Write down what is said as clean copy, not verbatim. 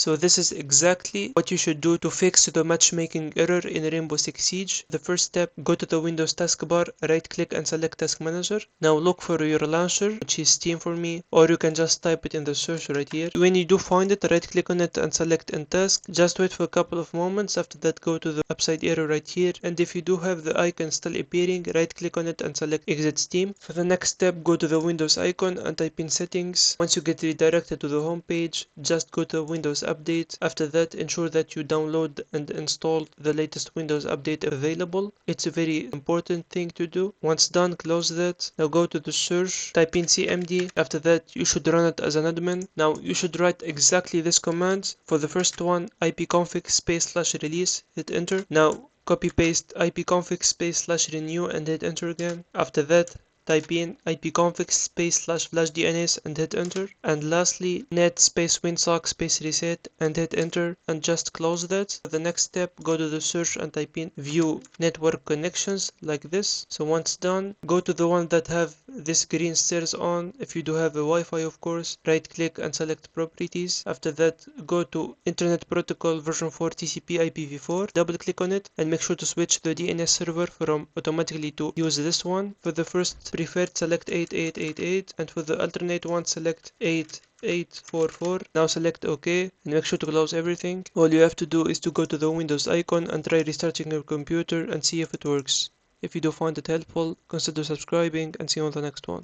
So this is exactly what you should do to fix the matchmaking error in Rainbow Six Siege. The first step, go to the Windows taskbar, right click and select Task Manager. Now look for your launcher, which is Steam for me, or you can just type it in the search right here. When you do find it, right click on it and select End Task. Just wait for a couple of moments. After that, go to the upside arrow right here, and if you do have the icon still appearing, right click on it and select Exit Steam. For the next step, go to the Windows icon and type in Settings. Once you get redirected to the home page, just go to Windows Update. After that, ensure that you download and install the latest Windows update available. It's a very important thing to do. Once done, close that. Now go to the search, type in cmd. After that, you should run it as an admin. Now you should write exactly this command. For the first one, ipconfig /release, hit enter. Now copy paste ipconfig /renew and hit enter again. After that, type in ipconfig //dns and hit enter. And lastly, net /winsock /reset and hit enter and just close that. For the next step, go to the search and type in view network connections like this. So once done, go to the one that have this green stairs on. If you do have a Wi-Fi, of course, right click and select properties. After that, go to Internet Protocol version 4 TCP IPv4, double click on it and make sure to switch the DNS server from automatically to use this one. For the first preferred, select 8888, and for the alternate one, select 8844. Now select OK and make sure to close everything. All you have to do is to go to the Windows icon and try restarting your computer and see if it works. If you do find it helpful, consider subscribing and see you on the next one.